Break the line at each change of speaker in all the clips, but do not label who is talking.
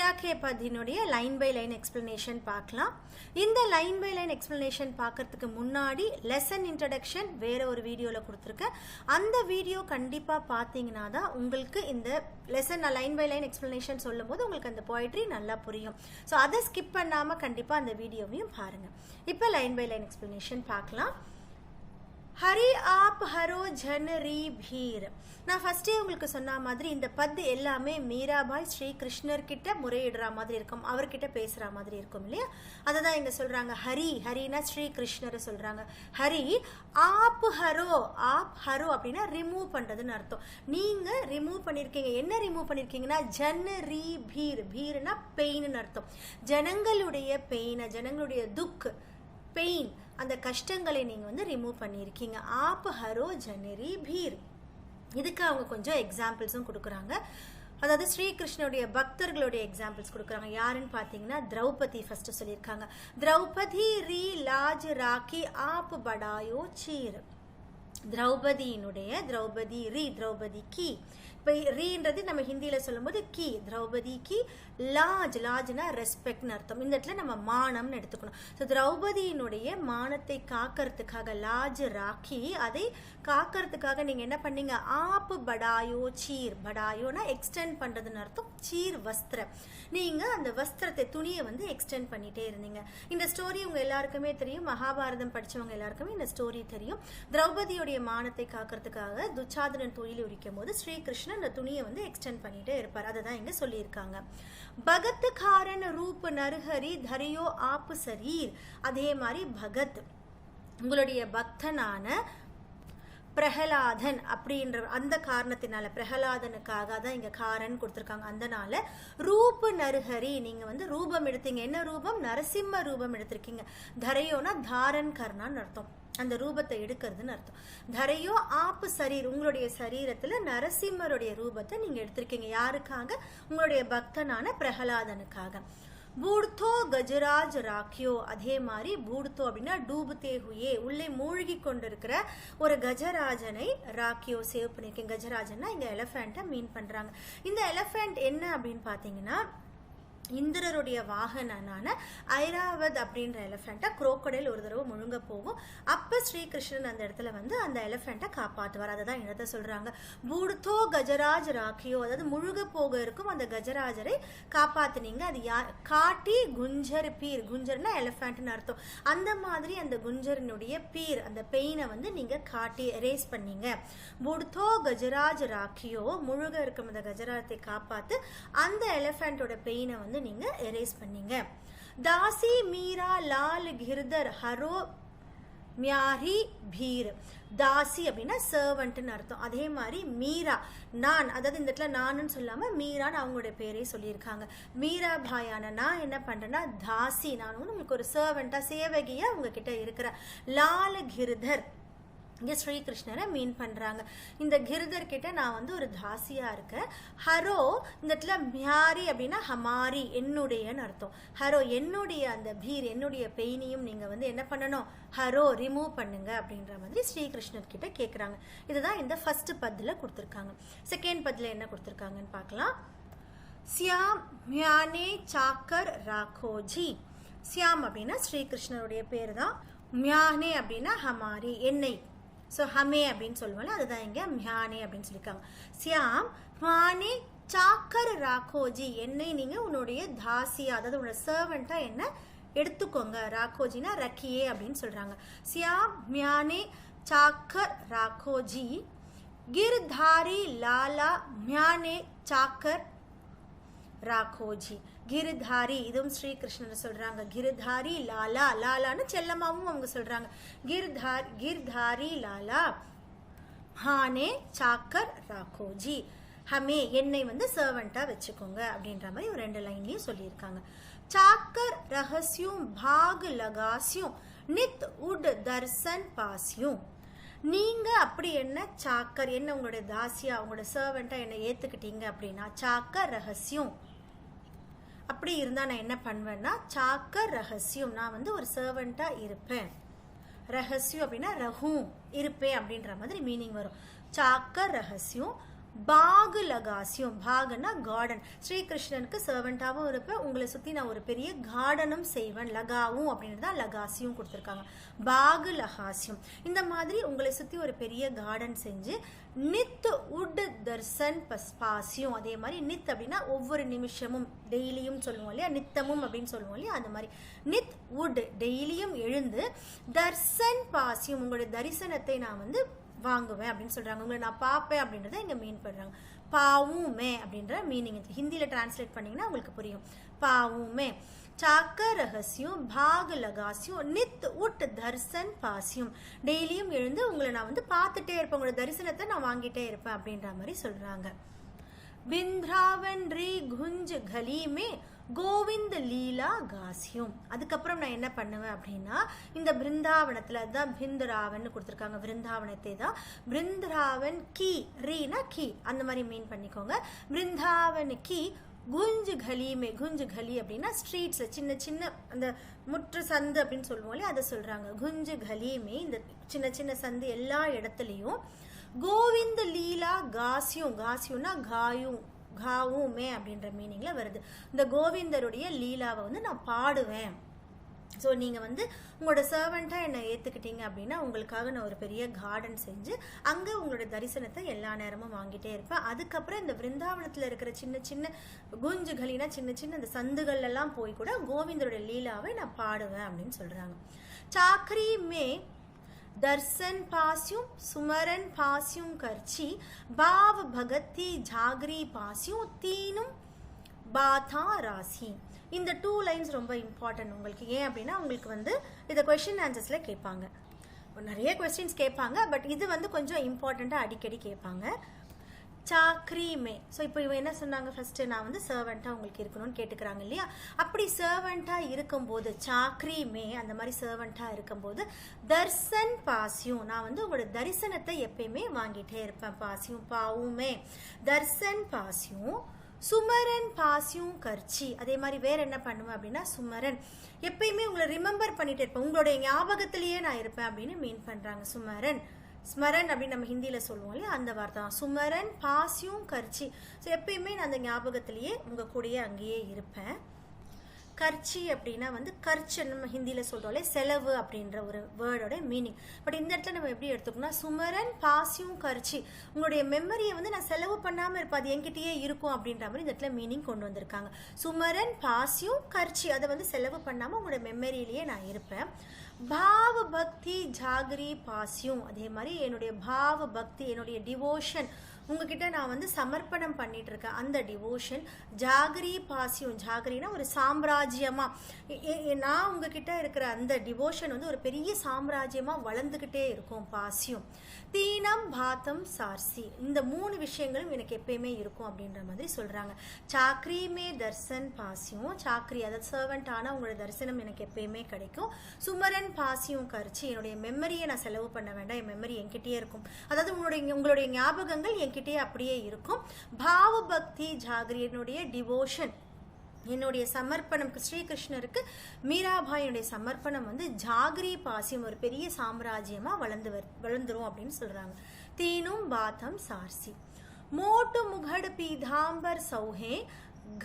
मीरा के पदिनुடைய line by line explanation பார்க்கலாம். இந்த லைன் பை லைன் எக்ஸ்பிளனேஷன் பார்க்கிறதுக்கு முன்னாடி லெசன் இன்ட்ரோடக்ஷன் வேற ஒரு வீடியோல கொடுத்திருக்கேன். அந்த வீடியோ கண்டிப்பா பாத்தீங்கன்னா தான் உங்களுக்கு இந்த lesson line by line explanation சொல்லும்போது உங்களுக்கு அந்த போயட்ரி நல்லா புரியும். சோ அதை ஸ்கிப் பண்ணாம கண்டிப்பா அந்த வீடியோவையும் பாருங்க. இப்போ லைன் பை லைன் எக்ஸ்பிளனேஷன் பார்க்கலாம். हरी आप हरो जन री भीर நான் ஃபர்ஸ்டே உங்களுக்கு சொன்ன மாதிரி இந்த பத் எல்லாமே மீராபாய் ஸ்ரீ கிருஷ்ணர் கிட்ட முறையிடுற மாதிரி இருக்கும், அவர்கிட்ட பேசுற மாதிரி இருக்கும் இல்லையா? அததான் இங்க சொல்றாங்க. ஹரி ஹரினா ஸ்ரீ கிருஷ்ணரை சொல்றாங்க. ஹரி ஆப் ஹரோ அப்படின்னா ரிமூவ் பண்றதுன்னு அர்த்தம். நீங்க ரிமூவ் பண்ணிருக்கீங்க. என்ன ரிமூவ் பண்ணிருக்கீங்கன்னா ஜன் ரி பீர், பீர்னா பெயின்னு அர்த்தம். ஜனங்களுடைய பெயினை, ஜனங்களுடைய துக் பெயின், அந்த கஷ்டங்களை நீங்க வந்து ரிமூவ் பண்ணிருக்கீங்க. ஆப் ஹரோ ஜனரி பீர். இதுக்கு அவங்க கொஞ்சம் எக்ஸாம்பிள்ஸும் கொடுக்குறாங்க. அதாவது ஸ்ரீகிருஷ்ணனுடைய பக்தர்களுடைய எக்ஸாம்பிள்ஸ் கொடுக்குறாங்க. யாருன்னு பார்த்தீங்கன்னா திரௌபதி ஃபர்ஸ்ட் சொல்லியிருக்காங்க. திரௌபதி ரீ லாஜ் ராக்கி ஆப் படாயோ சீர். திரௌபதியினுடைய திரௌபதி ரீ, திரௌபதி கி. இப்போ ரீன்றது நம்ம ஹிந்தியில சொல்லும்போது கி, திரௌபதி கி. லாஜ், லாஜ்னா ரெஸ்பெக்ட்னு அர்த்தம். இந்த இடத்துல நம்ம மானம்னு எடுத்துக்கணும். ஸோ திரௌபதியினுடைய மானத்தை காக்கிறதுக்காக லாஜ் ராக்கி, அதை காக்கிறதுக்காக நீங்க என்ன பண்ணீங்க? ஆப் படாயோ சீர். படாயோனா எக்ஸ்டெண்ட் பண்றதுன்னு அர்த்தம். சீர் வஸ்திர, நீங்க அந்த வஸ்திரத்தை, துணியை வந்து எக்ஸ்டெண்ட் பண்ணிட்டே இருந்தீங்க. இந்த ஸ்டோரி உங்க எல்லாருக்குமே தெரியும். மகாபாரதம் படிச்சவங்க எல்லாருக்குமே இந்த ஸ்டோரி தெரியும். திரௌபதியுடைய மானத்தை காக்கிறதுக்காக துச்சாதனன் துயில் உரிக்கும் போது ஸ்ரீகிருஷ்ணன் அந்த துணியை வந்து எக்ஸ்டெண்ட் பண்ணிட்டே இருப்பார். அதை தான் இங்க சொல்லியிருக்காங்க. பகத்காரன் ரூப் நரஹரி தரியோ ஆப் சரீர். அதே மாதிரி பகத், உங்களுடைய பக்தனான பிரகலாதன் அப்படின்ற அந்த காரணத்தினால, பிரகலாதனுக்காக தான் இங்க காரன் கொடுத்திருக்காங்க. அதனால ரூப நருஹரி, நீங்க வந்து ரூபம் எடுத்தீங்க. என்ன ரூபம்? நரசிம்ம ரூபம் எடுத்திருக்கீங்க. தரையோனா தாரன் கர்ணான்னு அர்த்தம், அந்த ரூபத்தை எடுக்கிறதுன்னு அர்த்தம். தரையோ ஆப்பு சரீர், உங்களுடைய சரீரத்துல நரசிம்மருடைய ரூபத்தை நீங்க எடுத்திருக்கீங்க. யாருக்காக? உங்களுடைய பக்தனான பிரகலாதனுக்காக. பூர்த்தோ கஜராஜ் ராக்கியோ. அதே மாதிரி பூர்த்தோ அப்படின்னா டூபுத்தே ஹுயே, உள்ளே மூழ்கி கொண்டிருக்கிற ஒரு கஜராஜனை ராக்கியோ சேவ் பண்ணிருக்கேன். கஜராஜன்னா இங்க எலிஃபென்ட்டை மீன் பண்றாங்க. இந்த எலிஃபென்ட் என்ன அப்படின்னு பாத்தீங்கன்னா இந்திரருடைய வாகனான ஐராவத் அப்படின்ற எலிஃபென்ட்டை குரோக்கடைல் ஒரு தடவை முழுங்க போகும். அப்ப ஸ்ரீகிருஷ்ணன் அந்த இடத்துல வந்து அந்த எலிஃபென்ட்டை காப்பாற்றுவார். அதை தான் இடத்த சொல்றாங்க. பூர்த்தோ கஜராஜ் ராக்கியோ, அதாவது முழுக போக இருக்கும் அந்த கஜராஜரை காப்பாத்துனீங்க. அது காட்டி குஞ்சர் பீர், குஞ்சர்னா எலிஃபென்ட்னு அர்த்தம். அந்த மாதிரி அந்த குஞ்சரினுடைய பீர், அந்த பெயினை வந்து நீங்க காட்டி எரேஸ் பண்ணீங்க. பூர்த்தோ கஜராஜ் ராக்கியோ, முழுக இருக்கும் அந்த கஜராஜத்தை காப்பாத்து அந்த எலிஃபென்ட்டோட பெயினை வந்து நீங்க எரேஸ் பண்ணீங்க. தாசி மீரா லால் கிர்தர் ஹரோ மியாரி பீர். தாசி அப்படின்னா சர்வன்ட்னு அர்த்தம். அதே மாதிரி மீரா, நான், அதாவது இந்த இடத்துல நான்னு சொல்லாம மீரான்னு அவங்களுடைய பேரே சொல்லியிருக்காங்க. மீரா பாயான நான் என்ன பண்றேன்னா தாசி, நான் வந்து உங்களுக்கு ஒரு சர்வெண்டா, சேவகியா உங்ககிட்ட இருக்கிற. லால் கிர்தர், இங்க ஸ்ரீகிருஷ்ணரை மீன் பண்றாங்க. இந்த கிர்தர் கிட்ட நான் வந்து ஒரு தாசியா இருக்கேன். ஹரோ, இந்த இடத்துல மியாரி அப்படின்னா ஹமாரி, என்னுடையன்னு அர்த்தம். ஹரோ என்னுடைய அந்த பீர், என்னுடைய பெயினையும் நீங்க வந்து என்ன பண்ணணும்? ஹரோ ரிமூவ் பண்ணுங்க அப்படின்ற மாதிரி ஸ்ரீகிருஷ்ணர் கிட்ட கேக்குறாங்க. இதுதான் இந்த ஃபர்ஸ்ட் பத்ல கொடுத்திருக்காங்க. செகண்ட் பத்ல என்ன கொடுத்திருக்காங்கன்னு பார்க்கலாம். சியாம் மியானே சாக்கர் ராகோஜி. சியாம் அப்படின்னா ஸ்ரீகிருஷ்ணருடைய பேர் தான். மியானே அப்படின்னா ஹமாரி, என்னை. ஸோ ஹமே அப்படின்னு சொல்லுவோம்ல, அதுதான் இங்க மியானே அப்படின்னு சொல்லியிருக்காங்க. சியாம் மியானே சாக்கர் ராகோஜி, என்னை நீங்க உன்னுடைய தாசியா, அதாவது உன்னோட சர்வெண்டா என்ன எடுத்துக்கோங்க. ராகோஜினா ரக்கியே அப்படின்னு சொல்றாங்க. சியாம் மியானே சாக்கர் ராகோஜி கிர்தாரி லாலா மியானே சாக்கர் ராகோஜி. கிரிதாரி, இதுவும் ஸ்ரீகிருஷ்ணர் சொல்றாங்க. கிரிதாரி லாலா, லாலான்னு செல்லமாவும் அவங்க சொல்றாங்க. கிர்தாரி லாலா ஹானே சாக்கர் ராகோஜி. ஹமே, என்னை வந்து சர்வெண்டா வச்சுக்கோங்க அப்படின்ற மாதிரி ஒரு 2 லைன்லயும் சொல்லியிருக்காங்க. சாக்கர் ரகசியும் பாக் லகாசியும் நித் உட் தர்சன் பாசியும். நீங்க அப்படி என்ன சாக்கர், என்ன உங்களுடைய தாசியா, உங்களோட சர்வெண்டா என்ன ஏத்துக்கிட்டீங்க அப்படின்னா சாக்கர் ரகசியம். அப்படி இருந்தா நான் என்ன பண்ணுவேன்னா சாக்கர் ரகசியம், நான் வந்து ஒரு சர்வெண்டா இருப்பேன். ரகசியம் அப்படின்னா ரஹூ, இருப்பேன் அப்படின்ற மாதிரி மீனிங் வரும். சாக்கர் ரகசியம் பாகு லகாசியும், பாகுனா கார்டன், ஸ்ரீகிருஷ்ணனுக்கு சர்வெண்டாவும் இருப்பேன், உங்களை சுற்றி நான் ஒரு பெரிய கார்டனும் செய்வேன், லகாவும் அப்படின்றது தான் லகாசியும் கொடுத்துருக்காங்க. பாகு லகாசியம், இந்த மாதிரி உங்களை சுற்றி ஒரு பெரிய கார்டன் செஞ்சு, நித் உட் தர்சன் பாசியும், அதே மாதிரி நித் அப்படின்னா ஒவ்வொரு நிமிஷமும், டெய்லியும் சொல்லுவோம் இல்லையா, நித்தமும் அப்படின்னு சொல்லுவோம் இல்லையா, அந்த மாதிரி நித் உட் டெய்லியும் எழுந்து, தர்சன் பாசியும் உங்களுடைய தரிசனத்தை நான் வந்து வாங்குவேன் அப்படின்னு சொல்றாங்க. உங்களை நான் பார்ப்பேன் அப்படின்றத இங்க மீன் பண்றாங்க. பாவுமே அப்படின்ற மீனிங் ஹிந்தியில டிரான்ஸ்லேட் பண்ணீங்கன்னா உங்களுக்கு புரியும். பாவுமே சாக்க ரகசியம் பாக் லகாசியும் நித் உட் தர்சன் பாசியும், டெய்லியும் எழுந்து உங்களை நான் வந்து பார்த்துட்டே இருப்பேன், உங்களோட தரிசனத்தை நான் வாங்கிட்டே இருப்பேன் அப்படின்ற மாதிரி சொல்றாங்க. பிந்த்ராவன் ரீ குஞ்ச் கலீமே கோவிந்த் லீலா காசியும், அதுக்கப்புறம் நான் என்ன பண்ணுவேன் அப்படின்னா, இந்த பிருந்தாவனத்துல தான் பிந்துராவன் கொடுத்துருக்காங்க, பிருந்தாவனத்தை தான் பிருந்தாவன் கி, ரீனா கி அந்த மாதிரி மீன் பண்ணிக்கோங்க. பிருந்தாவன் கி குஞ்சு கலிமே, குஞ்சு கலி அப்படின்னா ஸ்ட்ரீட்ஸ்ல சின்ன சின்ன அந்த முற்று சந்து அப்படின்னு சொல்லுவோம் இல்லையா, அதை சொல்றாங்க. குஞ்சு கலிமே இந்த சின்ன சின்ன சந்து எல்லா இடத்துலையும், கோவிந்த லீலா காசியும், காசியும்னா காயும் காவுமே அப்படின்ற மீனிங்ல வருது. இந்த கோவிந்தருடைய லீலாவை வந்து நான் பாடுவேன். ஸோ நீங்கள் வந்து உங்களோட சர்வெண்ட்டாக என்னை ஏற்றுக்கிட்டீங்க அப்படின்னா உங்களுக்காக நான் ஒரு பெரிய கார்டன் செஞ்சு அங்கே உங்களோட தரிசனத்தை எல்லா நேரமும் வாங்கிட்டே இருப்பேன். அதுக்கப்புறம் இந்த பிருந்தாவனத்தில் இருக்கிற சின்ன சின்ன குஞ்சுகளினா சின்ன சின்ன அந்த சந்துகள்லாம் போய் கூட கோவிந்தருடைய லீலாவை நான் பாடுவேன் அப்படின்னு சொல்கிறாங்க. சாக்கரி மே दर्शन पास्यूं सुमरन पास्यूं करची भाव भगती जागरी पास्यूं तीनुम बाथा राசி. இந்த 2 லைன்ஸ் ரொம்ப இம்பார்ட்டன்ட் உங்களுக்கு. ஏன் அப்படின்னா உங்களுக்கு வந்து இதை கொஸ்டின் ஆன்சர்ஸ்ல கேட்பாங்க, நிறைய கொஸ்டின்ஸ் கேட்பாங்க, பட் இது வந்து கொஞ்சம் இம்பார்ட்டண்ட்டாக அடிக்கடி கேட்பாங்க. சாக்ரி மே, ஸோ இப்போ இவங்க என்ன சொன்னாங்க, ஃபர்ஸ்ட்டு நான் வந்து சர்வெண்ட்டாக உங்களுக்கு இருக்கணும்னு கேட்டுக்கிறாங்க இல்லையா, அப்படி சர்வெண்ட்டாக இருக்கும்போது சாக்ரி மே அந்த மாதிரி சர்வெண்ட்டாக இருக்கும்போது தர்சன் பாசியும், நான் வந்து உங்களோட தரிசனத்தை எப்பயுமே வாங்கிட்டே இருப்பேன். பாசியும் பாவுமே தர்சன் பாசியும், சுமரன் பாசியும் கர்ச்சி, அதே மாதிரி வேற என்ன பண்ணுவேன் அப்படின்னா சுமரன், எப்பயுமே உங்களை ரிமெம்பர் பண்ணிட்டு இருப்பேன், உங்களுடைய ஞாபகத்திலேயே நான் இருப்பேன் அப்படின்னு மீன் பண்றாங்க. சுமரன், ஸ்மரன் அப்படின்னு நம்ம ஹிந்தியில சொல்லுவோம் இல்லையா, அந்த வார்த்தை தான் சுமரன் பாசியும் கர்ச்சி. ஸோ எப்பயுமே நான் அந்த ஞாபகத்திலேயே உங்க கூடயே அங்கேயே இருப்பேன். கர்ச்சி அப்படின்னா வந்து கர்ச்சு நம்ம ஹிந்தியில் சொல்கிறோம்லே செலவு அப்படின்ற ஒரு வேர்டோட மீனிங். பட் இந்த இடத்துல நம்ம எப்படி எடுத்துக்கணும், சுமரன் பாசியும் கர்ச்சி, உங்களுடைய மெமரியை வந்து நான் செலவு பண்ணாமல் இருப்பேன், அது என்கிட்டயே இருக்கும் அப்படின்ற மாதிரி இந்த இடத்துல மீனிங் கொண்டு வந்திருக்காங்க. சுமரன் பாசியும் கர்ச்சி, அதை வந்து செலவு பண்ணாமல் உங்களோட மெமரியிலேயே நான் இருப்பேன். பாவ பக்தி ஜாகரி பாசியும், அதே மாதிரி என்னுடைய பாவ பக்தி என்னுடைய டிவோஷன் உங்ககிட்ட நான் வந்து சமர்ப்பணம் பண்ணிட்டு இருக்கேன், அந்த டிவோஷன் ஜாகரி பாசியும், ஜாகரினா ஒரு சாம்ராஜ்யமா, நான் உங்ககிட்ட இருக்கிற அந்த டிவோஷன் வந்து ஒரு பெரிய சாம்ராஜ்யமா வளர்ந்துகிட்டே இருக்கும். பாசியும் தீனம் பாத்தம் சார்சி, இந்த 3 விஷயங்களும் எனக்கு எப்பயுமே இருக்கும் அப்படின்ற மாதிரி சொல்றாங்க. சாக்ரி மே தர்சன் பாசியும், சாக்ரி அதாவது சர்வெண்ட் ஆனா உங்களோட தரிசனம் எனக்கு எப்பயுமே கிடைக்கும். சுமரன் பாசியும் கர்ச்சி, என்னுடைய மெமரியை நான் செலவு பண்ண வேண்டாம், என் மெமரி என்கிட்டயே இருக்கும், அதாவது உங்களுடைய ஞாபகங்கள் என்கிட்டயே அப்படியே இருக்கும். பாவ பக்தி ஜாகரி, என்னுடைய டிவோஷன் என்னுடைய சமர்ப்பணம் ஸ்ரீகிருஷ்ணருக்கு, மீராபாயினுடைய சமர்ப்பணம் வந்து ஜாகரி பாசியம் ஒரு பெரிய சாம்ராஜ்யமா வளர்ந்துரும் அப்படின்னு சொல்றாங்க. தீனும் பாத்தம் சார்சி மோட்டு முகடு பீதாம்பர் சௌஹே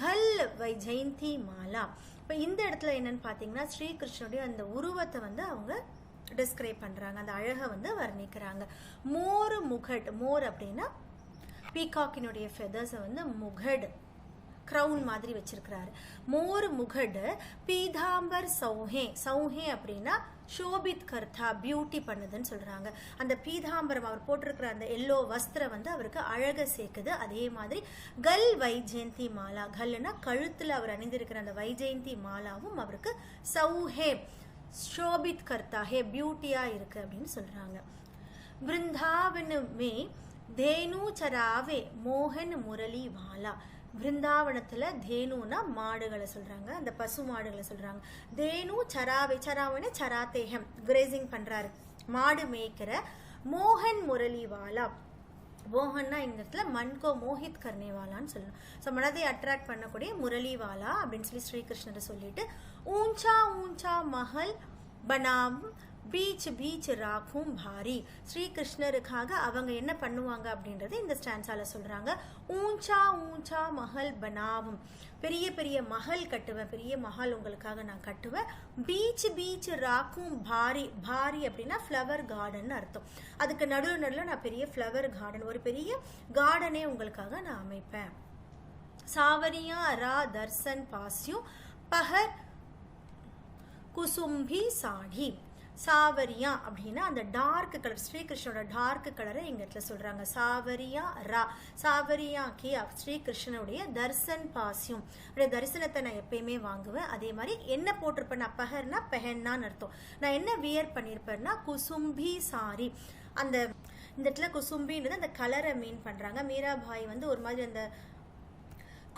கல் வைஜெயந்தி மாலா. இப்போ இந்த இடத்துல என்னன்னு பார்த்தீங்கன்னா ஸ்ரீகிருஷ்ணனுடைய அந்த உருவத்தை வந்து அவங்க டிஸ்கிரைப் பண்றாங்க, அந்த அழகை வந்து வர்ணிக்கிறாங்க. மோர் முகட், மோர் அப்படின்னா பீகாக்கினுடைய ஃபெதர்ஸை வந்து முகட் க்ரௌன் மாதிரி வச்சிருக்கிறாரு. மோர் முகடு பீதாம்பர் சௌஹே, சௌஹே அப்படின்னா ஷோபித் கர்த்தா, பியூட்டி பண்ணுதுன்னு சொல்றாங்க. அந்த பீதாம்பரம் அவர் போட்டிருக்கிற அந்த எல்லோ வஸ்திரம் வந்து அவருக்கு அழக சேர்க்குது. அதே மாதிரி கல் வைஜெயந்தி மாலா, கல்னா கழுத்துல அவர் அணிந்திருக்கிற அந்த வைஜெயந்தி மாலாவும் அவருக்கு சௌஹே ஷோபித் கர்த்தா, ஹே பியூட்டியா இருக்கு அப்படின்னு சொல்றாங்க. பிருந்தாவனமே தேனு சராவே மோகன் முரளி வாலா, பிருந்தாவனத்துல தேனுனா மாடுகளை சொல்றாங்க, அந்த பசு மாடுகளை சொல்றாங்க. தேனு சராவே, சராவன சராத்தேகம் கிரேசிங் பண்றாரு, மாடு மேய்க்கிற. மோகன் முரளி வாலா, மோகன்னா இந்த இடத்துல மன்கோ மோஹித் கர்னேவாலான்னு சொல்லணும். ஸோ மனதை அட்ராக்ட் பண்ணக்கூடிய முரளிவாலா அப்படின்னு சொல்லி ஸ்ரீகிருஷ்ணரை சொல்லிட்டு ஊஞ்சா ஊஞ்சா மஹல் பனாவும் பீச் பீச் ராக்கும் பாரி. ஸ்ரீகிருஷ்ணருக்காக அவங்க என்ன பண்ணுவாங்க அப்படின்றது இந்த ஸ்டான்ஸால சொல்றாங்க. ஊஞ்சா ஊஞ்சா மஹல் பனாவும், பெரிய பெரிய மஹல் கட்டுவேன், பெரிய மஹல் உங்களுக்காக நான் கட்டுவேன். பீச் பீச் ராக்கும் பாரி. பாரி அப்படின்னா ஃப்ளவர் கார்டன் அர்த்தம். அதுக்கு நடுவில் நான் பெரிய ஃப்ளவர் கார்டன், ஒரு பெரிய கார்டனே உங்களுக்காக நான் அமைப்பேன். சாவரியா ரா தர்சன் பாஸ்யூ பஹர் குசும்பி சாடி. சாவரியா அப்படின்னா அந்த டார்க் கலர், ஸ்ரீகிருஷ்ணனோட டார்க் கலரை எங்க இடத்துல சொல்றாங்க. சாவரியா ரா, சாவரியா கே ஸ்ரீகிருஷ்ணனுடைய தர்சன் பாசியும், தரிசனத்தை நான் எப்பயுமே வாங்குவேன். அதே மாதிரி என்ன போட்டிருப்பேன், பஹர்னா பெஹன்னான்னு அர்த்தம். நான் என்ன வியர் பண்ணியிருப்பேன்னா குசும்பி சாரி. அந்த இந்த இடத்துல குசும்பின்றது அந்த கலரை மீன் பண்றாங்க. மீராபாய் வந்து ஒரு மாதிரி அந்த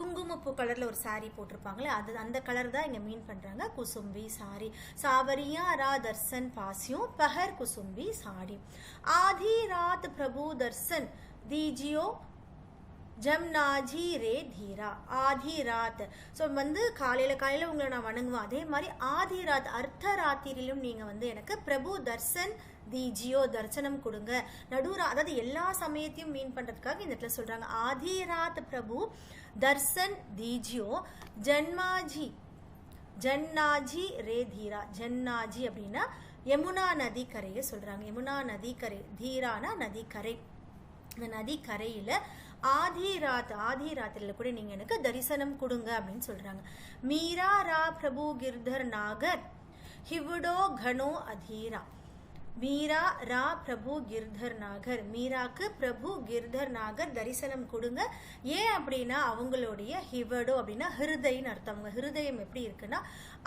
குங்குமப்பூ கலர்ல ஒரு சாரி போட்டிருப்பாங்களே, அது அந்த கலர் தான் இங்க மீன் பண்றாங்க. குசும்பி சாரி. சாவரியா ரா தர்சன் பாசியும் பஹர் குசும்பி சாடி. ஆதி ராத் பிரபு தர்சன் தீஜியோ ஜம்னாஜி ரே தீரா. ஆதி ராத், ஸோ வந்து காலையில உங்களை நான் வணங்குவேன். அதே மாதிரி ஆதி ராத் அர்த்த ராத்திரிலும் நீங்க வந்து எனக்கு பிரபு தர்சன் தீஜியோ தரிசனம் கொடுங்க. நடுரா, அதாவது எல்லா சமயத்தையும் மீன் பண்றதுக்காக இந்த இடத்துல சொல்றாங்க. ஆதி ராத் பிரபு தர்சன் தீஜியோ ஜன்மாஜி ஜன்னாஜி ரே தீரா. ஜன்னாஜி அப்படின்னா யமுனா நதி கரையை சொல்றாங்க. யமுனா நதி கரை, தீரானா நதி கரை. இந்த நதி கரையில ஆதி ராத்திரில கூட நீங்க எனக்கு தரிசனம் கொடுங்க அப்படின்னு சொல்றாங்க. மீரா ரா பிரபு கிர்தர் நாகர் ஹிவுடோ கனோ அதீரா. மீரா ரா பிரபு கிர்தர் நாகர், மீராக்கு பிரபு கிர்தர் நாகர் தரிசனம் கொடுங்க. ஏன் அப்படின்னா அவங்களுடைய ஹிவடோ அப்படின்னா ஹிருதயன்னு அர்த்தம். அவங்க ஹிருதயம் எப்படி இருக்குன்னா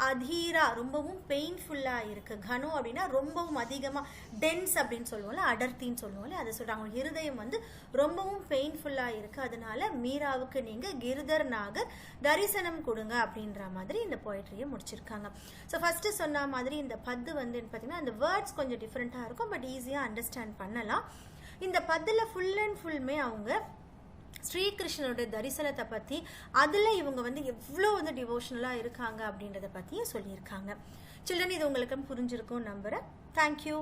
அதீரா, ரொம்பவும் பெயின்ஃபுல்லா இருக்கு. கனோ அப்படின்னா ரொம்பவும் அதிகமா டென்ஸ் அப்படின்னு சொல்லுவோம்ல, அடர்த்தின்னு சொல்லுவோம்ல, அதை சொல்றாங்க. ஹிருதயம் வந்து ரொம்பவும் பெயின்ஃபுல்லா இருக்கு, அதனால மீராவுக்கு நீங்க கிர்தர் நாகர் தரிசனம் கொடுங்க அப்படின்ற மாதிரி இந்த போய்ட்ரியை முடிச்சிருக்காங்க. ஸோ ஃபர்ஸ்ட் சொன்ன மாதிரி இந்த பத்து வந்து பார்த்தீங்கன்னா அந்த வேர்ட்ஸ் கொஞ்சம் டிஃப்ரெண்ட்டாக இருக்கும், பட் ஈஸியாக அண்டர்ஸ்டாண்ட் பண்ணலாம். இந்த பத்தில் ஃபுல் அண்ட் ஃபுல்லுமே அவங்க ஸ்ரீகிருஷ்ணனுடைய தரிசனத்தை பற்றி, அதில் இவங்க வந்து எவ்வளோ வந்து டிவோஷனலாக இருக்காங்க அப்படின்றத பற்றியும் சொல்லியிருக்காங்க. சில்ட்ரன், இது உங்களுக்கு புரிஞ்சிருக்கும் நம்புகிறேன். தேங்க்யூ.